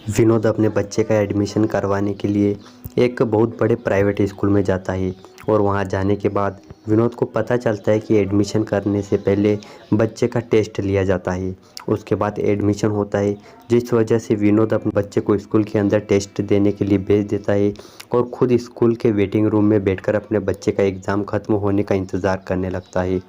विनोद अपने बच्चे का एडमिशन करवाने के लिए एक बहुत बड़े प्राइवेट स्कूल में जाता है और वहां जाने के बाद विनोद को पता चलता है कि एडमिशन करने से पहले बच्चे का टेस्ट लिया जाता है। उसके बाद एडमिशन होता है, जिस वजह से विनोद अपने बच्चे को स्कूल के अंदर टेस्ट देने के लिए भेज देता है और ख़ुद स्कूल के वेटिंग रूम में बैठकर अपने बच्चे का एग्ज़ाम ख़त्म होने का इंतज़ार करने लगता है।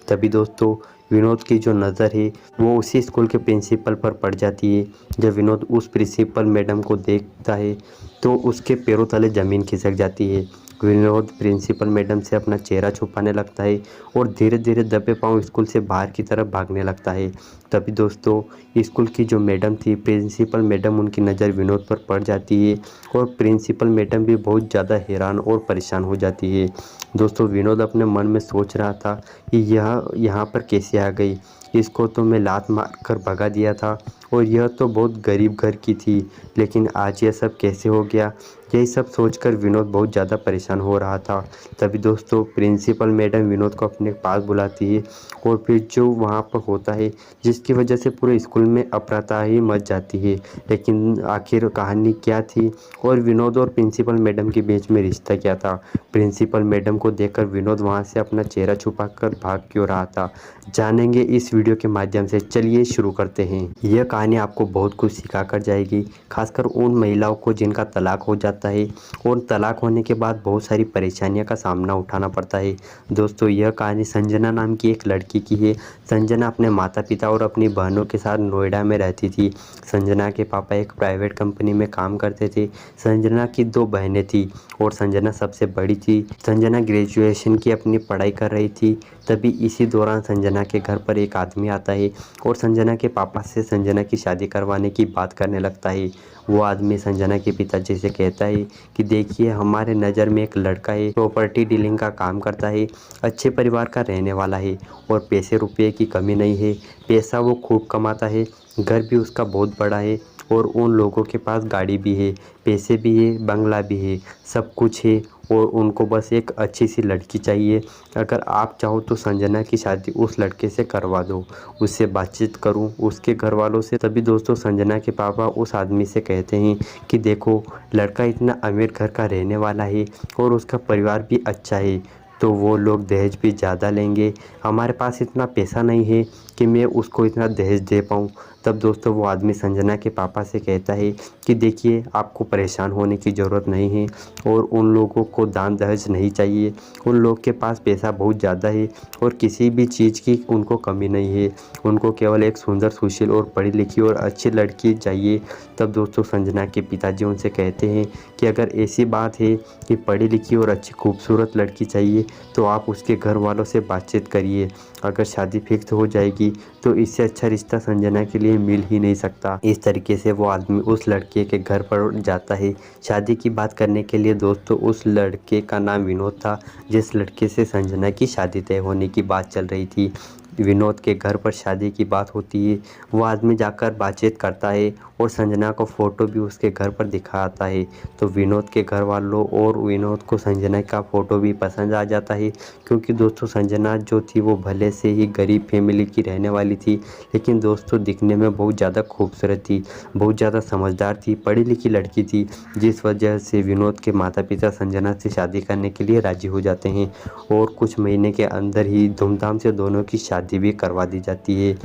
तभी दोस्तों विनोद की जो नज़र है वो उसी स्कूल के प्रिंसिपल पर पड़ जाती है। जब विनोद उस प्रिंसिपल मैडम को देखता है तो उसके पैरों तले ज़मीन खिसक जाती है। विनोद प्रिंसिपल मैडम से अपना चेहरा छुपाने लगता है और धीरे धीरे दबे पाँव स्कूल से बाहर की तरफ भागने लगता है। तभी दोस्तों स्कूल की जो मैडम थी, प्रिंसिपल मैडम, उनकी नज़र विनोद पर पड़ जाती है और प्रिंसिपल मैडम भी बहुत ज़्यादा हैरान और परेशान हो जाती है। दोस्तों विनोद अपने मन में सोच रहा था कि यह यहाँ पर कैसे आ गई, इसको तो मैं लात मार कर भगा दिया था और यह तो बहुत गरीब घर की थी, लेकिन आज यह सब कैसे हो गया। यही सब सोचकर विनोद बहुत ज़्यादा परेशान हो रहा था। तभी दोस्तों प्रिंसिपल मैडम विनोद को अपने पास बुलाती है और फिर जो वहाँ पर होता है जिसकी वजह से पूरे स्कूल में अफरा ही मच जाती है। लेकिन आखिर कहानी क्या थी और विनोद और प्रिंसिपल मैडम के बीच में रिश्ता क्या था। प्रिंसिपल मैडम को देखकर विनोद वहाँ से अपना चेहरा छुपाकर भाग क्यों रहा था, जानेंगे इस वीडियो के माध्यम से। चलिए शुरू करते हैं। यह कहानी आपको बहुत कुछ सिखा कर जाएगी, खासकर उन महिलाओं को जिनका तलाक हो जाता है और तलाक होने के बाद बहुत सारी परेशानियों का सामना उठाना पड़ता है। दोस्तों यह कहानी संजना नाम की एक लड़की की है। संजना अपने माता पिता और अपनी बहनों के साथ नोएडा में रहती थी। संजना के पापा एक प्राइवेट कंपनी में काम करते थे। संजना की दो बहनें थी और संजना सबसे बड़ी थी। संजना ग्रेजुएशन की अपनी पढ़ाई कर रही थी। तभी इसी दौरान संजना के घर पर एक आदमी आता है और संजना के पापा से संजना की शादी करवाने की बात करने लगता है। वो आदमी संजना के पिताजी से कहता है कि देखिए, हमारे नज़र में एक लड़का है, प्रॉपर्टी डीलिंग का काम करता है, अच्छे परिवार का रहने वाला है और पैसे रुपये की कमी नहीं है। पैसा वो खूब कमाता है, घर भी उसका बहुत बड़ा है और उन लोगों के पास गाड़ी भी है, पैसे भी है, बंगला भी है, सब कुछ है और उनको बस एक अच्छी सी लड़की चाहिए। अगर आप चाहो तो संजना की शादी उस लड़के से करवा दो, उससे बातचीत करूं, उसके घर वालों से। तभी दोस्तों संजना के पापा उस आदमी से कहते हैं कि देखो, लड़का इतना अमीर घर का रहने वाला है और उसका परिवार भी अच्छा है, तो वो लोग दहेज भी ज़्यादा लेंगे। हमारे पास इतना पैसा नहीं है कि मैं उसको इतना दहेज दे पाऊँ। तब दोस्तों वो आदमी संजना के पापा से कहता है कि देखिए, आपको परेशान होने की ज़रूरत नहीं है और उन लोगों को दान दहेज नहीं चाहिए। उन लोग के पास पैसा बहुत ज़्यादा है और किसी भी चीज़ की उनको कमी नहीं है। उनको केवल एक सुंदर, सुशील और पढ़ी लिखी और अच्छी लड़की चाहिए। तब दोस्तों संजना के पिताजी उनसे कहते हैं कि अगर ऐसी बात है कि पढ़ी लिखी और अच्छी खूबसूरत लड़की चाहिए तो आप उसके घर वालों से बातचीत करिए। अगर शादी फिक्स हो जाएगी तो इससे अच्छा रिश्ता संजना के लिए मिल ही नहीं सकता। इस तरीके से वो आदमी उस लड़के के घर पर जाता है शादी की बात करने के लिए। दोस्तों उस लड़के का नाम विनोद था, जिस लड़के से संजना की शादी तय होने की बात चल रही थी। विनोद के घर पर शादी की बात होती है। वो आदमी जाकर बातचीत करता है और संजना को फ़ोटो भी उसके घर पर दिखाता है। तो विनोद के घर वालों और विनोद को संजना का फ़ोटो भी पसंद आ जाता है, क्योंकि दोस्तों संजना जो थी वो भले से ही गरीब फैमिली की रहने वाली थी, लेकिन दोस्तों दिखने में बहुत ज़्यादा खूबसूरत थी, बहुत ज़्यादा समझदार थी, पढ़ी लिखी लड़की थी, जिस वजह से विनोद के माता पिता संजना से शादी करने के लिए राज़ी हो जाते हैं और कुछ महीने के अंदर ही धूमधाम से दोनों की शादी भी करवा दी जाती है।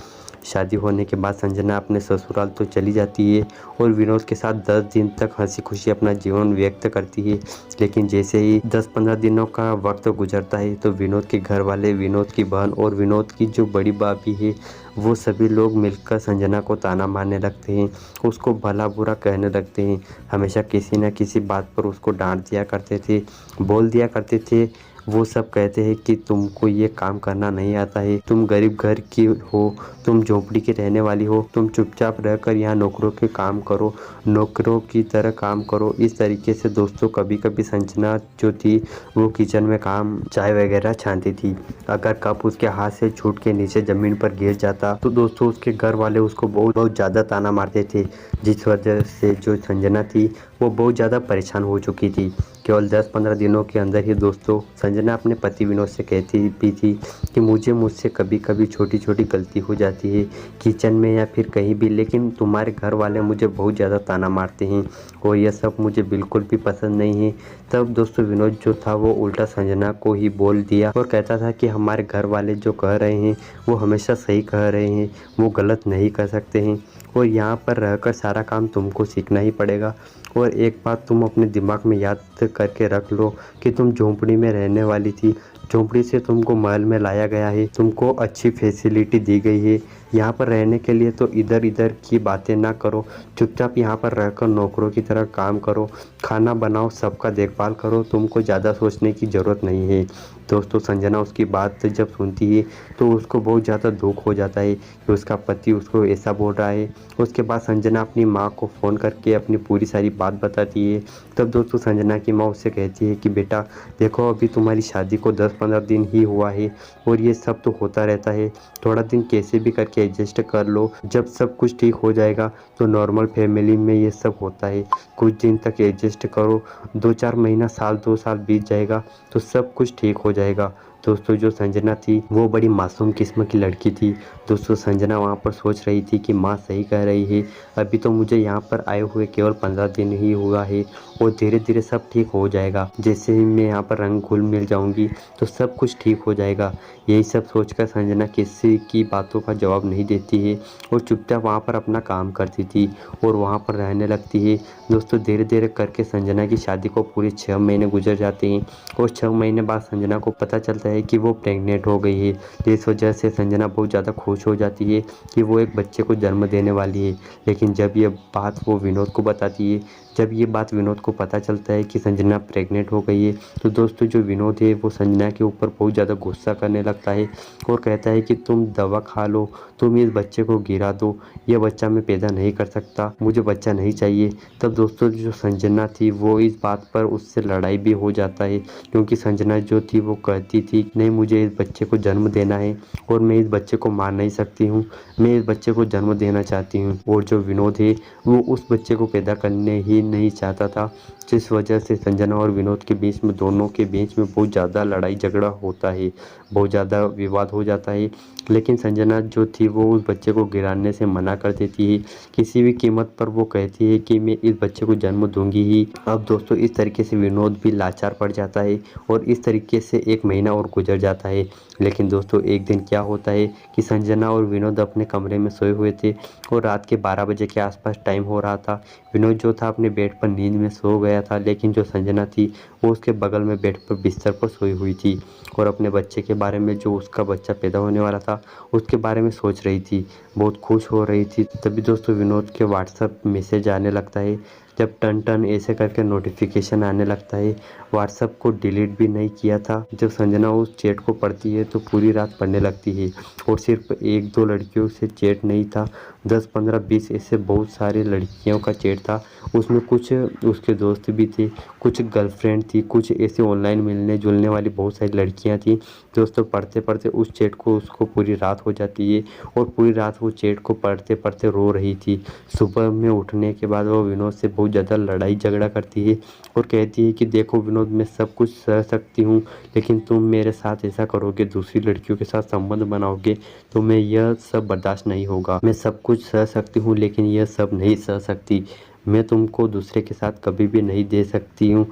शादी होने के बाद संजना अपने ससुराल तो चली जाती है और विनोद के साथ 10 दिन तक हंसी खुशी अपना जीवन व्यक्त करती है। लेकिन जैसे ही 10-15 दिनों का वक्त गुजरता है तो विनोद के घर वाले, विनोद की बहन और विनोद की जो बड़ी भाभी है, वो सभी लोग मिलकर संजना को ताना मारने लगते हैं, उसको भला बुरा कहने लगते हैं। हमेशा किसी न किसी बात पर उसको डांट दिया करते थे, बोल दिया करते थे। वो सब कहते हैं कि तुमको ये काम करना नहीं आता है, तुम गरीब घर की हो, तुम झोपड़ी की रहने वाली हो, तुम चुपचाप रहकर यहाँ नौकरों के काम करो, नौकरों की तरह काम करो। इस तरीके से दोस्तों कभी कभी संजना जो थी वो किचन में काम, चाय वगैरह छानती थी। अगर कप उसके हाथ से छूट के नीचे ज़मीन पर गिर जाता तो दोस्तों उसके घर वाले उसको बहुत बहुत ज़्यादा ताना मारते थे, जिस वजह से जो संजना थी वो बहुत ज़्यादा परेशान हो चुकी थी, केवल 10-15 दिनों के अंदर ही दोस्तों संजना अपने पति विनोद से कहती भी थी कि मुझसे कभी कभी छोटी छोटी गलती हो जाती है किचन में या फिर कहीं भी, लेकिन तुम्हारे घर वाले मुझे बहुत ज़्यादा ताना मारते हैं और यह सब मुझे बिल्कुल भी पसंद नहीं है। तब दोस्तों विनोद जो था वो उल्टा संजना को ही बोल दिया और कहता था कि हमारे घर वाले जो कह रहे हैं वो हमेशा सही कह रहे हैं, वो गलत नहीं कर सकते हैं और यहाँ पर रहकर सारा काम तुमको सीखना ही पड़ेगा। और एक बात तुम अपने दिमाग में याद करके रख लो कि तुम झोंपड़ी में रहने वाली थी, झोंपड़ी से तुमको महल में लाया गया है, तुमको अच्छी फैसिलिटी दी गई है यहाँ पर रहने के लिए, तो इधर इधर की बातें ना करो, चुपचाप यहाँ पर रहकर नौकरों की तरह काम करो, खाना बनाओ, सबका देखभाल करो, तुमको ज़्यादा सोचने की ज़रूरत नहीं है। दोस्तों संजना उसकी बात जब सुनती है तो उसको बहुत ज़्यादा दुख हो जाता है कि उसका पति उसको ऐसा बोल रहा है। उसके बाद संजना अपनी माँ को फ़ोन करके अपनी पूरी सारी बात बताती है। तब दोस्तों संजना की माँ उससे कहती है कि बेटा देखो अभी तुम्हारी शादी को 10-15 दिन ही हुआ है और ये सब तो होता रहता है, थोड़ा दिन कैसे भी करके एडजस्ट कर लो, जब सब कुछ ठीक हो जाएगा तो नॉर्मल फैमिली में ये सब होता है, कुछ दिन तक एडजस्ट करो, 2-4 महीना, साल 2 साल बीत जाएगा तो सब कुछ ठीक हो जाएगा। दोस्तों जो संजना थी वो बड़ी मासूम किस्म की लड़की थी। दोस्तों संजना वहाँ पर सोच रही थी कि माँ सही कह रही है, अभी तो मुझे यहाँ पर आए हुए केवल 15 दिन ही हुआ है और धीरे धीरे सब ठीक हो जाएगा, जैसे ही मैं यहाँ पर रंग घुल मिल जाऊँगी तो सब कुछ ठीक हो जाएगा। यही सब सोचकर संजना किसी की बातों का जवाब नहीं देती है और चुपचाप वहाँ पर अपना काम करती थी और वहाँ पर रहने लगती है। दोस्तों धीरे धीरे करके संजना की शादी को पूरे 6 महीने गुजर जाते हैं और 6 महीने बाद संजना को पता चलता है कि वो प्रेग्नेंट हो गई है। इस वजह से संजना बहुत ज़्यादा खुश हो जाती है कि वो एक बच्चे को जन्म देने वाली है। लेकिन जब ये बात वो विनोद को बताती है, जब ये बात विनोद को पता चलता है कि संजना प्रेग्नेंट हो गई है, तो दोस्तों जो विनोद है वो संजना के ऊपर बहुत ज़्यादा गुस्सा करने लगता है और कहता है कि तुम दवा खा लो, तुम इस बच्चे को गिरा दो, ये बच्चा मैं पैदा नहीं कर सकता, मुझे बच्चा नहीं चाहिए। तब दोस्तों जो संजना थी वो इस बात पर उससे लड़ाई भी हो जाता है, क्योंकि संजना जो थी वो कहती थी नहीं मुझे इस बच्चे को जन्म देना है और मैं इस बच्चे को मार नहीं सकती हूँ, मैं इस बच्चे को जन्म देना चाहती हूँ। और जो विनोद है वो उस बच्चे को पैदा करने ही नहीं चाहता था, जिस वजह से संजना और विनोद के बीच में, दोनों के बीच में बहुत ज़्यादा लड़ाई झगड़ा होता है, बहुत ज़्यादा विवाद हो जाता है। लेकिन संजना जो थी वो उस बच्चे को गिराने से मना कर देती है, किसी भी कीमत पर वो कहती है कि मैं इस बच्चे को जन्म दूंगी ही। अब दोस्तों इस तरीके से विनोद भी लाचार पड़ जाता है और इस तरीके से 1 महीना और गुजर जाता है। लेकिन दोस्तों एक दिन क्या होता है कि संजना और विनोद अपने कमरे में सोए हुए थे और रात के 12 बजे के आसपास टाइम हो रहा था। विनोद जो था अपने बेड पर नींद में सो गया था, लेकिन जो संजना थी वो उसके बगल में बेड पर बिस्तर पर सोई हुई थी और अपने बच्चे के बारे में, जो उसका बच्चा पैदा होने वाला था उसके बारे में सोच रही थी, बहुत खुश हो रही थी। तभी दोस्तों विनोद के व्हाट्सएप मैसेज आने लगता है, जब टन टन ऐसे करके नोटिफिकेशन आने लगता है। व्हाट्सएप को डिलीट भी नहीं किया था। जब संजना उस चैट को पढ़ती है तो पूरी रात पढ़ने लगती है और सिर्फ 1-2 लड़कियों से चैट नहीं था, 10, 15, 20 ऐसे बहुत सारी लड़कियों का चैट था। उसमें कुछ उसके दोस्त भी थे, कुछ गर्लफ्रेंड थी, कुछ ऐसे ऑनलाइन मिलने जुलने वाली बहुत सारी लड़कियां थी। दोस्तों पढ़ते पढ़ते उस चैट को उसको पूरी रात हो जाती है और पूरी रात वो चैट को पढ़ते पढ़ते रो रही थी। सुबह में उठने के बाद वो विनोद से बहुत ज़्यादा लड़ाई झगड़ा करती है और कहती है कि देखो विनोद मैं सब कुछ सह सकती हूँ, लेकिन तुम मेरे साथ ऐसा करोगे, दूसरी लड़कियों के साथ संबंध बनाओगे, तो मैं यह सब बर्दाश्त नहीं होगा। मैं सब कुछ सह सकती हूँ लेकिन यह सब नहीं सह सकती, मैं तुमको दूसरे के साथ कभी भी नहीं दे सकती हूँ।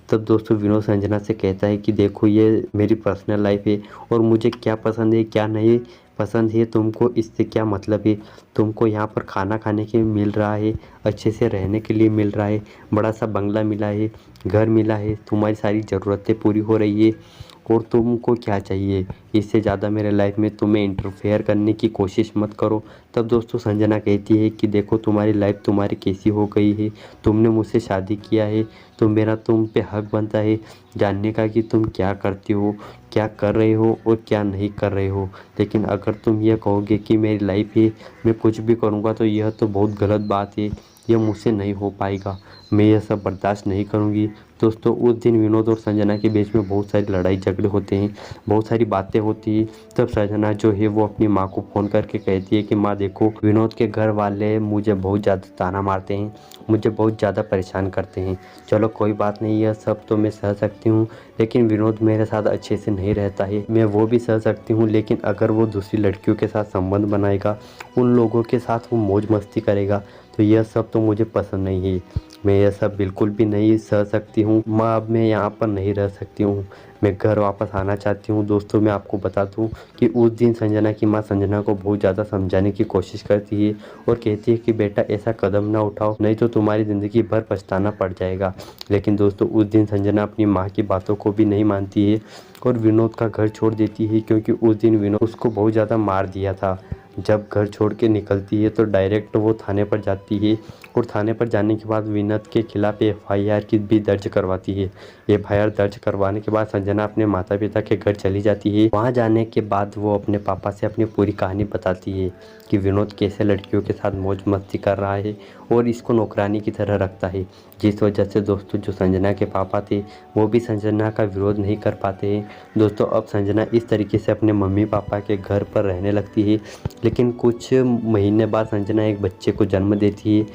तब दोस्तों विनोद संजना से कहता है कि देखो ये मेरी पर्सनल लाइफ है और मुझे क्या पसंद है क्या नहीं पसंद है तुमको इससे क्या मतलब है। तुमको यहाँ पर खाना खाने के लिए मिल रहा है, अच्छे से रहने के लिए मिल रहा है, बड़ा सा बंगला मिला है, घर मिला है, तुम्हारी सारी ज़रूरतें पूरी हो रही है और तुमको क्या चाहिए, इससे ज़्यादा मेरे लाइफ में तुम्हें इंटरफेयर करने की कोशिश मत करो। तब दोस्तों संजना कहती है कि देखो तुम्हारी लाइफ तुम्हारी कैसी हो गई है, तुमने मुझसे शादी किया है तो मेरा तुम पे हक बनता है जानने का कि तुम क्या करती हो, क्या कर रहे हो और क्या नहीं कर रहे हो। लेकिन अगर तुम यह कहोगे कि मेरी लाइफ है मैं कुछ भी करूँगा तो यह तो बहुत गलत बात है। ये मुझसे नहीं हो पाएगा, मैं यह सब बर्दाश्त नहीं करूँगी। दोस्तों उस दिन विनोद और संजना के बीच में बहुत सारी लड़ाई झगड़े होते हैं, बहुत सारी बातें होती हैं। तब संजना जो है वो अपनी माँ को फ़ोन करके कहती है कि माँ देखो, विनोद के घर वाले मुझे बहुत ज़्यादा ताना मारते हैं, मुझे बहुत ज़्यादा परेशान करते हैं। चलो कोई बात नहीं, यह सब तो मैं सह सकती हूँ, लेकिन विनोद मेरे साथ अच्छे से नहीं रहता है, मैं वो भी सह सकती हूँ, लेकिन अगर वो दूसरी लड़कियों के साथ संबंध बनाएगा, उन लोगों के साथ वो मौज मस्ती करेगा, तो यह सब तो मुझे पसंद नहीं है। मैं यह सब बिल्कुल भी नहीं सह सकती हूँ। माँ अब मैं यहाँ पर नहीं रह सकती हूँ, मैं घर वापस आना चाहती हूँ। दोस्तों मैं आपको बता दूँ कि उस दिन संजना की माँ संजना को बहुत ज़्यादा समझाने की कोशिश करती है और कहती है कि बेटा ऐसा कदम ना उठाओ, नहीं तो तुम्हारी ज़िंदगी भर पछताना पड़ जाएगा। लेकिन दोस्तों उस दिन संजना अपनी माँ की बातों को भी नहीं मानती है और विनोद का घर छोड़ देती है, क्योंकि उस दिन विनोद उसको बहुत ज़्यादा मार दिया था। जब घर छोड़ के निकलती है तो डायरेक्ट वो थाने पर जाती है और थाने पर जाने के बाद विनोद के खिलाफ एफआईआर की भी दर्ज करवाती है। एफआईआर दर्ज करवाने के बाद संजना अपने माता पिता के घर चली जाती है। वहाँ जाने के बाद वो अपने पापा से अपनी पूरी कहानी बताती है कि विनोद कैसे लड़कियों के साथ मौज मस्ती कर रहा है और इसको नौकरानी की तरह रखता है। जिस वजह से दोस्तों जो संजना के पापा थे वो भी संजना का विरोध नहीं कर पाते हैं। दोस्तों अब संजना इस तरीके से अपने मम्मी पापा के घर पर रहने लगती है। लेकिन कुछ महीने बाद संजना एक बच्चे को जन्म देती है,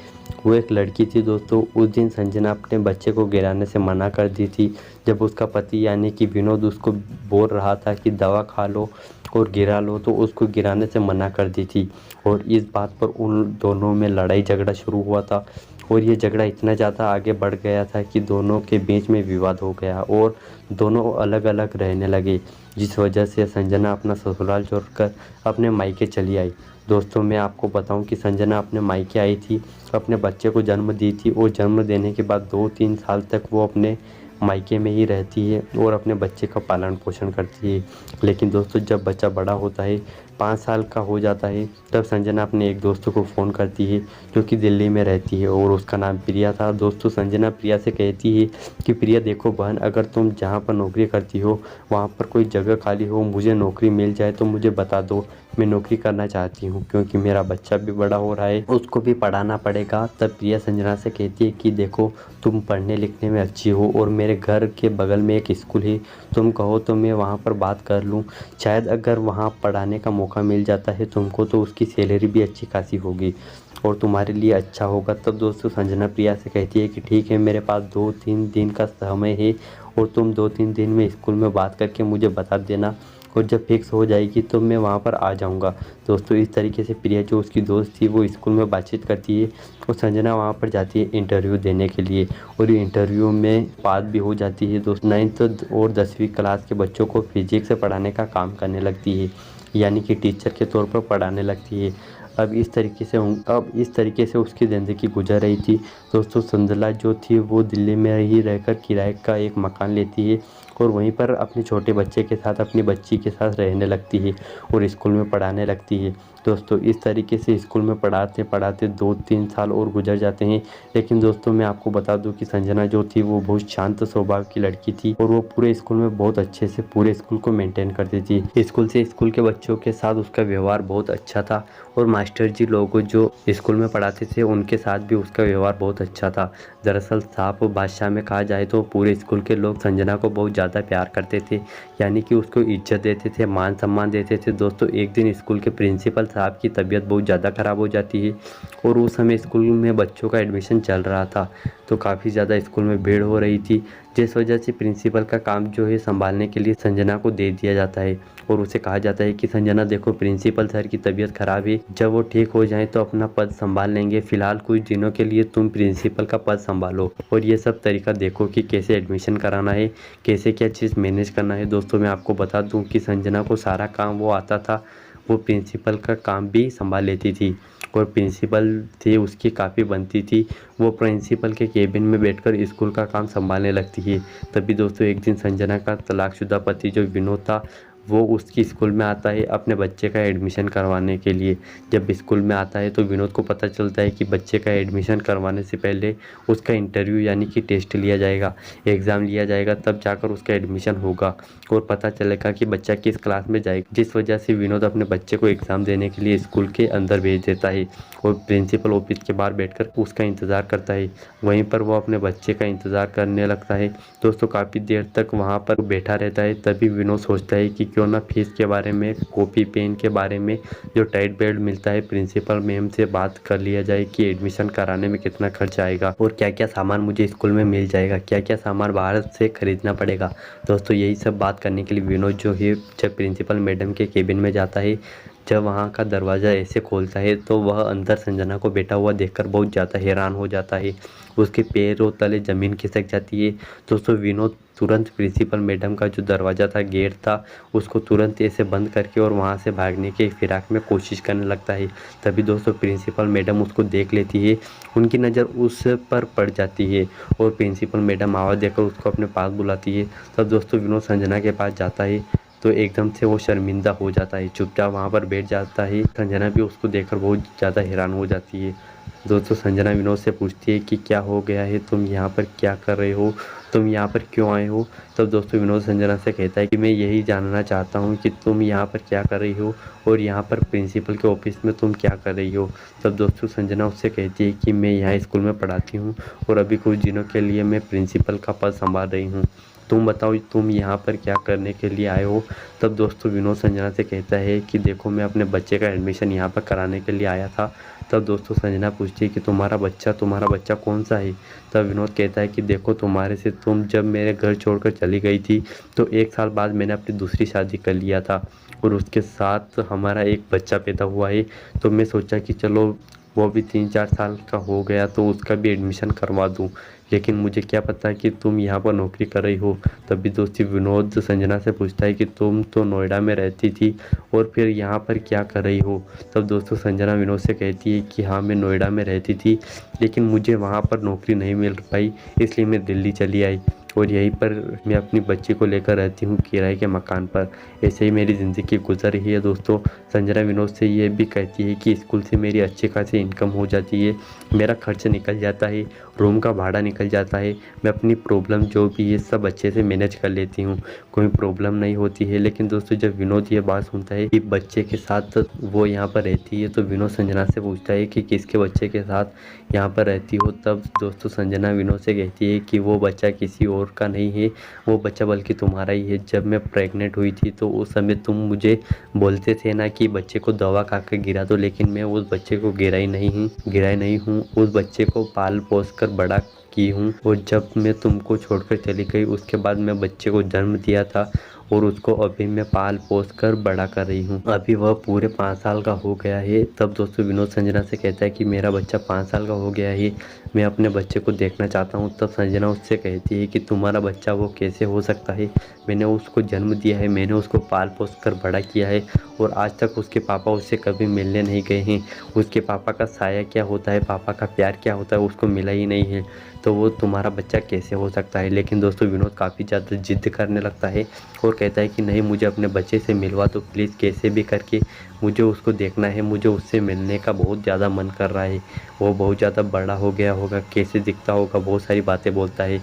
वो एक लड़की थी। दोस्तों उस दिन संजना अपने बच्चे को गिराने से मना कर दी थी, जब उसका पति यानी कि विनोद उसको बोल रहा था कि दवा खा लो और गिरा लो, तो उसको गिराने से मना कर दी थी। और इस बात पर उन दोनों में लड़ाई झगड़ा शुरू हुआ था और ये झगड़ा इतना ज़्यादा आगे बढ़ गया था कि दोनों के बीच में विवाद हो गया और दोनों अलग अलग रहने लगे, जिस वजह से संजना अपना ससुराल छोड़कर अपने मायके चली आई। दोस्तों मैं आपको बताऊं कि संजना अपने मायके आई थी, अपने बच्चे को जन्म दी थी और जन्म देने के बाद 2-3 साल तक वो अपने मायके में ही रहती है और अपने बच्चे का पालन पोषण करती है। लेकिन दोस्तों जब बच्चा बड़ा होता है, 5 साल का हो जाता है, तब संजना अपने एक दोस्त को फ़ोन करती है जो कि दिल्ली में रहती है और उसका नाम प्रिया था। दोस्तों संजना प्रिया से कहती है कि प्रिया देखो बहन, अगर तुम जहाँ पर नौकरी करती हो वहाँ पर कोई जगह खाली हो, मुझे नौकरी मिल जाए तो मुझे बता दो, मैं नौकरी करना चाहती हूँ, क्योंकि मेरा बच्चा भी बड़ा हो रहा है, उसको भी पढ़ाना पड़ेगा। तब प्रिया संजना से कहती है कि देखो तुम पढ़ने लिखने में अच्छी हो और मेरे घर के बगल में एक स्कूल है, तुम कहो तो मैं वहाँ पर बात कर लूँ, शायद अगर वहाँ पढ़ाने का मौका मिल जाता है तुमको तो उसकी सैलरी भी अच्छी खासी होगी और तुम्हारे लिए अच्छा होगा। तब दोस्तों संजना प्रिया से कहती है कि ठीक है, मेरे पास 2-3 दिन का समय है और तुम 2-3 दिन में स्कूल में बात करके मुझे बता देना और जब फिक्स हो जाएगी तो मैं वहाँ पर आ जाऊँगा। दोस्तों इस तरीके से प्रिया जो उसकी दोस्त थी वो स्कूल में बातचीत करती है और संजना वहाँ पर जाती है इंटरव्यू देने के लिए और ये इंटरव्यू में पास भी हो जाती है। दोस्त 9th और 10वीं क्लास के बच्चों को फिजिक्स पढ़ाने का काम करने लगती है, यानी कि टीचर के तौर पर पढ़ाने लगती है। अब इस तरीके से उसकी ज़िंदगी गुजर रही थी। दोस्तों संजना जो थी वो दिल्ली में ही रहकर किराए का एक मकान लेती है और वहीं पर अपने छोटे बच्चे के साथ अपनी बच्ची के साथ रहने लगती है और स्कूल में पढ़ाने लगती है। दोस्तों इस तरीके से स्कूल में पढ़ाते पढ़ाते 2-3 साल और गुजर जाते हैं। लेकिन दोस्तों मैं आपको बता दूं कि संजना जो थी वो बहुत शांत स्वभाव की लड़की थी और वो पूरे स्कूल में बहुत अच्छे से पूरे स्कूल को मेंटेन करती थी। स्कूल के बच्चों के साथ उसका व्यवहार बहुत अच्छा था और मास्टर जी लोग जो स्कूल में पढ़ाते थे उनके साथ भी उसका व्यवहार बहुत अच्छा था। दरअसल साफ भाषा में कहा जाए तो पूरे स्कूल के लोग संजना को बहुत ज़्यादा प्यार करते थे, यानी कि उसको इज्जत देते थे, मान सम्मान देते थे। दोस्तों एक दिन स्कूल के प्रिंसिपल साहब की तबीयत बहुत ज़्यादा ख़राब हो जाती है और उस समय स्कूल में बच्चों का एडमिशन चल रहा था, तो काफ़ी ज़्यादा स्कूल में भीड़ हो रही थी, जिस वजह से प्रिंसिपल का काम जो है संभालने के लिए संजना को दे दिया जाता है और उसे कहा जाता है कि संजना देखो प्रिंसिपल सर की तबीयत ख़राब है, जब वो ठीक हो जाए तो अपना पद संभाल लेंगे, फ़िलहाल कुछ दिनों के लिए तुम प्रिंसिपल का पद संभालो और ये सब तरीका देखो कि कैसे एडमिशन कराना है, कैसे क्या चीज़ मैनेज करना है। दोस्तों मैं आपको बता दूं कि संजना को सारा काम वो आता था, वो प्रिंसिपल का काम भी संभाल लेती थी और प्रिंसिपल थी उसकी काफ़ी बनती थी, वो प्रिंसिपल के केबिन में बैठकर स्कूल का काम संभालने लगती है। तभी दोस्तों एक दिन संजना का तलाकशुदा पति जो विनोद था वो उसकी स्कूल में आता है अपने बच्चे का एडमिशन करवाने के लिए। जब स्कूल में आता है तो विनोद को पता चलता है कि बच्चे का एडमिशन करवाने से पहले उसका इंटरव्यू यानी कि टेस्ट लिया जाएगा, एग्ज़ाम लिया जाएगा, तब जाकर उसका एडमिशन होगा और पता चलेगा कि बच्चा किस क्लास में जाएगा। जिस वजह से विनोद अपने बच्चे को एग्ज़ाम देने के लिए स्कूल के अंदर भेज देता है और प्रिंसिपल ऑफिस के बाहर बैठकर उसका इंतज़ार करता है। वहीं पर वो अपने बच्चे का इंतज़ार करने लगता है। दोस्तों काफ़ी देर तक वहाँ पर बैठा रहता है। तभी विनोद सोचता है कि क्यों ना फीस के बारे में, कॉपी पेन के बारे में, जो टाइट बेल्ट मिलता है, प्रिंसिपल मैम से बात कर लिया जाए कि एडमिशन कराने में कितना खर्च आएगा और क्या क्या सामान मुझे स्कूल में मिल जाएगा, क्या क्या सामान बाहर से खरीदना पड़ेगा। दोस्तों यही सब बात करने के लिए विनोद जो है जब प्रिंसिपल मैडम के केबिन में जाता है, जब वहाँ का दरवाज़ा ऐसे खोलता है तो वह अंदर संजना को बैठा हुआ देखकर बहुत ज़्यादा हैरान हो जाता है। उसके पैरों तले ज़मीन खिसक जाती है। दोस्तों विनोद तुरंत प्रिंसिपल मैडम का जो दरवाज़ा था, गेट था, उसको तुरंत ऐसे बंद करके और वहाँ से भागने के फिराक में कोशिश करने लगता है। तभी दोस्तों प्रिंसिपल मैडम उसको देख लेती है, उनकी नज़र उस पर पड़ जाती है और प्रिंसिपल मैडम आवाज़ देकर उसको अपने पास बुलाती है। तब दोस्तों विनोद संजना के पास जाता है तो एकदम से वो शर्मिंदा हो जाता है, चुपचाप वहाँ पर बैठ जाता है। संजना भी उसको देखकर बहुत ज़्यादा हैरान हो जाती है। दोस्तों संजना विनोद से पूछती है कि क्या हो गया है, तुम यहाँ पर क्या कर रहे हो, तुम यहाँ पर क्यों आए हो। तब दोस्तों विनोद संजना से कहता है कि मैं यही जानना चाहता हूँ कि तुम यहाँ पर क्या कर रही हो और यहाँ पर प्रिंसिपल के ऑफिस में तुम क्या कर रही हो। तब दोस्तों संजना उससे कहती है कि मैं यहाँ स्कूल में पढ़ाती हूँ और अभी कुछ दिनों के लिए मैं प्रिंसिपल का पद संभाल रही हूँ। तुम बताओ तुम यहाँ पर क्या करने के लिए आए हो। तब दोस्तों विनोद संजना से कहता है कि देखो मैं अपने बच्चे का एडमिशन यहाँ पर कराने के लिए आया था। तब दोस्तों संजना पूछती है कि तुम्हारा बच्चा कौन सा है। तब विनोद कहता है कि देखो तुम्हारे से तुम जब मेरे घर छोड़कर चली गई थी तो 1 साल बाद मैंने अपनी दूसरी शादी कर लिया था और उसके साथ हमारा एक बच्चा पैदा हुआ है। तो मैं सोचा कि चलो वो भी 3-4 साल का हो गया तो उसका भी एडमिशन करवा दूं, लेकिन मुझे क्या पता कि तुम यहाँ पर नौकरी कर रही हो। तभी दोस्ती विनोद संजना से पूछता है कि तुम तो नोएडा में रहती थी और फिर यहाँ पर क्या कर रही हो। तब दोस्तों संजना विनोद से कहती है कि हाँ मैं नोएडा में रहती थी, लेकिन मुझे वहाँ पर नौकरी नहीं मिल पाई, इसलिए मैं दिल्ली चली आई और यहीं पर मैं अपनी बच्ची को लेकर रहती हूँ किराए के मकान पर। ऐसे ही मेरी ज़िंदगी गुजर रही है। दोस्तों संजना विनोद से ये भी कहती है कि स्कूल से मेरी अच्छी खासी इनकम हो जाती है, मेरा खर्च निकल जाता है, रूम का भाड़ा निकल जाता है, मैं अपनी प्रॉब्लम जो भी है सब अच्छे से मैनेज कर लेती हूँ, कोई प्रॉब्लम नहीं होती है। लेकिन दोस्तों जब विनोद ये बात सुनता है कि बच्चे के साथ वो यहाँ पर रहती है तो विनोद संजना से पूछता है कि किसके बच्चे के साथ यहाँ पर रहती हो। तब दोस्तों संजना विनोद से कहती है कि वो बच्चा किसी और का नहीं है, वो बच्चा बल्कि तुम्हारा ही है। जब मैं प्रेग्नेंट हुई थी तो उस समय तुम मुझे बोलते थे ना कि बच्चे को दवा खा कर गिरा दो, लेकिन मैं उस बच्चे को गिराई नहीं हूँ, उस बच्चे को पाल पोस कर बड़ा की हूँ। और जब मैं तुमको छोड़कर चली गई उसके बाद मैं बच्चे को जन्म दिया था और उसको अभी मैं पाल पोस कर बड़ा कर रही हूँ, अभी वह पूरे 5 साल का हो गया है। तब दोस्तों विनोद संजना से कहता है कि मेरा बच्चा 5 साल का हो गया है, मैं अपने बच्चे को देखना चाहता हूँ। तब संजना उससे कहती है कि तुम्हारा बच्चा वो कैसे हो सकता है, मैंने उसको जन्म दिया है, मैंने उसको पाल पोस कर बड़ा किया है और आज तक उसके पापा उससे कभी मिलने नहीं गए हैं। उसके पापा का साया क्या होता है, पापा का प्यार क्या होता है, उसको मिला ही नहीं है, तो वो तुम्हारा बच्चा कैसे हो सकता है। लेकिन दोस्तों विनोद काफ़ी ज़्यादा जिद करने लगता है और कहता है कि नहीं मुझे अपने बच्चे से मिलवा दो प्लीज़, कैसे भी करके मुझे उसको देखना है, मुझे उससे मिलने का बहुत ज़्यादा मन कर रहा है, वो बहुत ज़्यादा बड़ा हो गया होगा, कैसे दिखता होगा, बहुत सारी बातें बोलता है,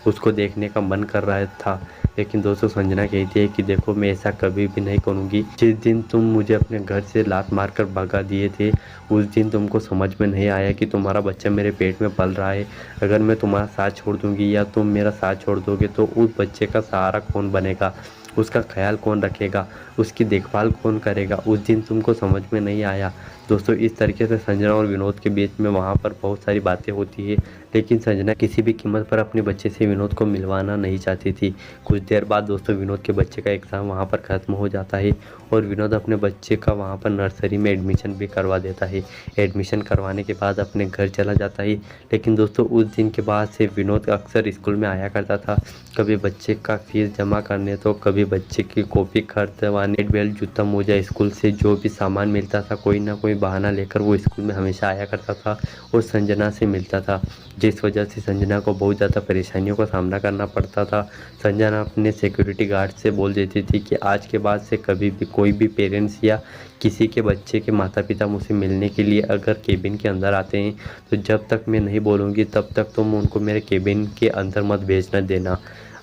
उसको देखने का मन कर रहा था। लेकिन दोस्तों संजना कहती है कि देखो मैं ऐसा कभी भी नहीं करूँगी, जिस दिन तुम मुझे अपने घर से लात मार कर भगा दिए थे उस दिन तुमको समझ में नहीं आया कि तुम्हारा बच्चा मेरे पेट में पल रहा है। अगर मैं तुम्हारा साथ छोड़ दूँगी या तुम मेरा साथ छोड़ दोगे तो उस बच्चे का सहारा कौन बनेगा, उसका ख्याल कौन रखेगा, उसकी देखभाल कौन करेगा, उस दिन तुमको समझ में नहीं आया। दोस्तों इस तरीके से संजना और विनोद के बीच में वहाँ पर बहुत सारी बातें होती है, लेकिन संजना किसी भी कीमत पर अपने बच्चे से विनोद को मिलवाना नहीं चाहती थी। कुछ देर बाद दोस्तों विनोद के बच्चे का एग्ज़ाम वहाँ पर ख़त्म हो जाता है और विनोद अपने बच्चे का वहाँ पर नर्सरी में एडमिशन भी करवा देता है। एडमिशन करवाने के बाद अपने घर चला जाता है। लेकिन दोस्तों उस दिन के बाद से विनोद अक्सर स्कूल में आया करता था, कभी बच्चे का फीस जमा करने तो कभी बच्चे की कॉपी खरीदवाने खाने बेल्ट जूता मोजा स्कूल से जो भी सामान मिलता था कोई ना कोई बहाना लेकर वो स्कूल में हमेशा आया करता था और संजना से मिलता था, जिस वजह से संजना को बहुत ज़्यादा परेशानियों का सामना करना पड़ता था। संजना अपने सिक्योरिटी गार्ड से बोल देती थी कि आज के बाद से कभी भी कोई भी पेरेंट्स या किसी के बच्चे के माता पिता मुझसे मिलने के लिए अगर केबिन के अंदर आते हैं तो जब तक मैं नहीं बोलूँगी तब तक तुम उनको मेरे केबिन के अंदर मत भेजना देना।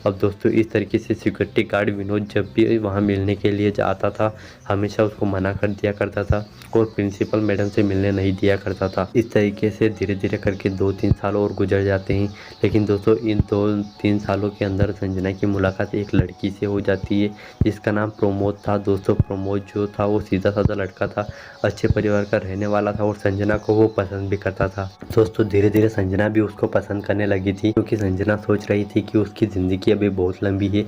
अब दोस्तों इस तरीके से सिक्योरिटी गार्ड विनोद जब भी वहाँ मिलने के लिए जाता था हमेशा उसको मना कर दिया करता था और प्रिंसिपल मैडम से मिलने नहीं दिया करता था। इस तरीके से धीरे धीरे करके 2-3 साल और गुजर जाते हैं, लेकिन दोस्तों इन 2-3 सालों के अंदर संजना की मुलाकात एक लड़की से हो जाती है जिसका नाम प्रमोद था। दोस्तों प्रमोद जो था वो सीधा साधा लड़का था, अच्छे परिवार का रहने वाला था और संजना को वो पसंद भी करता था। दोस्तों धीरे धीरे संजना भी उसको पसंद करने लगी थी क्योंकि संजना सोच रही थी कि उसकी ज़िंदगी अभी बहुत लंबी है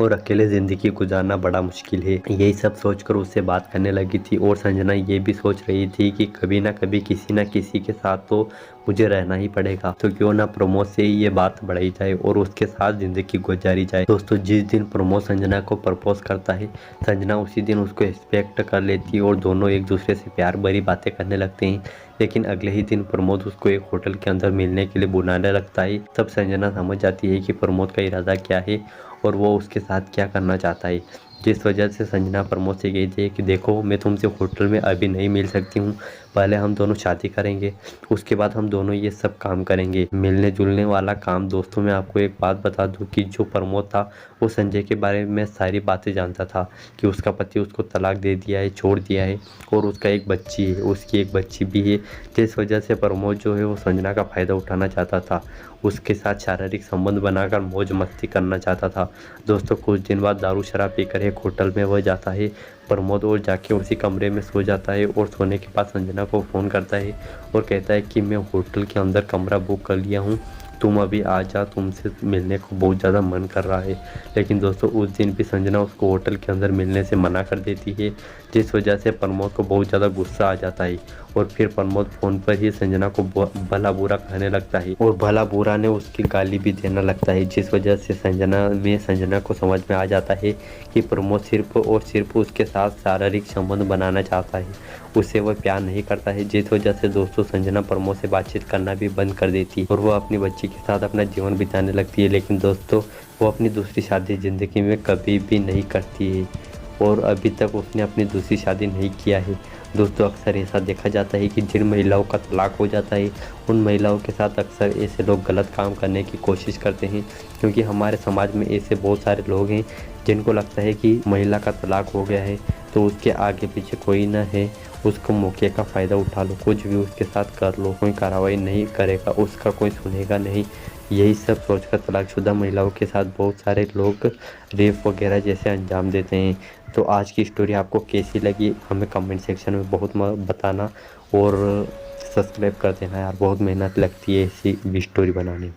और अकेले ज़िंदगी गुजारना बड़ा मुश्किल है। यही सब सोचकर उससे बात करने लगी थी और संजना ये भी सोच रही थी कि कभी ना कभी किसी ना किसी के साथ तो मुझे रहना ही पड़ेगा, तो क्यों ना प्रमोद से ही ये बात बढ़ाई जाए और उसके साथ ज़िंदगी गुजारी जाए। दोस्तों जिस दिन प्रमोद संजना को प्रपोज करता है संजना उसी दिन उसको एक्सपेक्ट कर लेती है और दोनों एक दूसरे से प्यार भरी बातें करने लगते हैं। लेकिन अगले ही दिन प्रमोद उसको एक होटल के अंदर मिलने के लिए बुलाने लगता है। तब संजना समझ जाती है कि प्रमोद का इरादा क्या है और वो उसके साथ क्या करना चाहता है, जिस वजह से संजना प्रमोद से कहती है कि देखो मैं तुमसे होटल में अभी नहीं मिल सकती हूँ, पहले हम दोनों शादी करेंगे उसके बाद हम दोनों ये सब काम करेंगे, मिलने जुलने वाला काम। दोस्तों मैं आपको एक बात बता दूं कि जो प्रमोद था वो संजय के बारे में सारी बातें जानता था कि उसका पति उसको तलाक दे दिया है, छोड़ दिया है और उसका एक बच्ची है, उसकी एक बच्ची भी है, जिस वजह से प्रमोद जो है वो संजना का फ़ायदा उठाना चाहता था, उसके साथ शारीरिक संबंध बनाकर मौज मस्ती करना चाहता था। दोस्तों कुछ दिन बाद दारू शराब पीकर एक होटल में वह जाता है प्रमोद और जाके उसी कमरे में सो जाता है और सोने के बाद संजना को फ़ोन करता है और कहता है कि मैं होटल के अंदर कमरा बुक कर लिया हूँ, तुम अभी आ जा, तुमसे मिलने को बहुत ज़्यादा मन कर रहा है। लेकिन दोस्तों उस दिन भी संजना उसको होटल के अंदर मिलने से मना कर देती है, जिस वजह से प्रमोद को बहुत ज़्यादा गुस्सा आ जाता है और फिर प्रमोद फ़ोन पर ही संजना को भला बुरा कहने लगता है और भला बुरा ने उसकी गाली भी देने लगता है, जिस वजह से संजना को समझ में आ जाता है कि प्रमोद सिर्फ और सिर्फ उसके साथ शारीरिक संबंध बनाना चाहता है, उससे वह प्यार नहीं करता है। जिस वजह से दोस्तों संजना प्रमोद से बातचीत करना भी बंद कर देती है और वह अपनी बच्ची के साथ अपना जीवन बिताने लगती है। लेकिन दोस्तों वो अपनी दूसरी शादी ज़िंदगी में कभी भी नहीं करती है और अभी तक उसने अपनी दूसरी शादी नहीं किया है। दोस्तों अक्सर ऐसा देखा जाता है कि जिन महिलाओं का तलाक हो जाता है उन महिलाओं के साथ अक्सर ऐसे लोग गलत काम करने की कोशिश करते हैं, क्योंकि हमारे समाज में ऐसे बहुत सारे लोग हैं जिनको लगता है कि महिला का तलाक हो गया है तो उसके आगे पीछे कोई ना है, उसको मौके का फ़ायदा उठा लो, कुछ भी उसके साथ कर लो, कोई कार्रवाई नहीं करेगा, उसका कोई सुनेगा नहीं। यही सब सोचकर तलाकशुदा महिलाओं के साथ बहुत सारे लोग रेप वगैरह जैसे अंजाम देते हैं। तो आज की स्टोरी आपको कैसी लगी हमें कमेंट सेक्शन में बहुत बताना और सब्सक्राइब कर देना यार, बहुत मेहनत लगती है ऐसी भी स्टोरी बनाने में।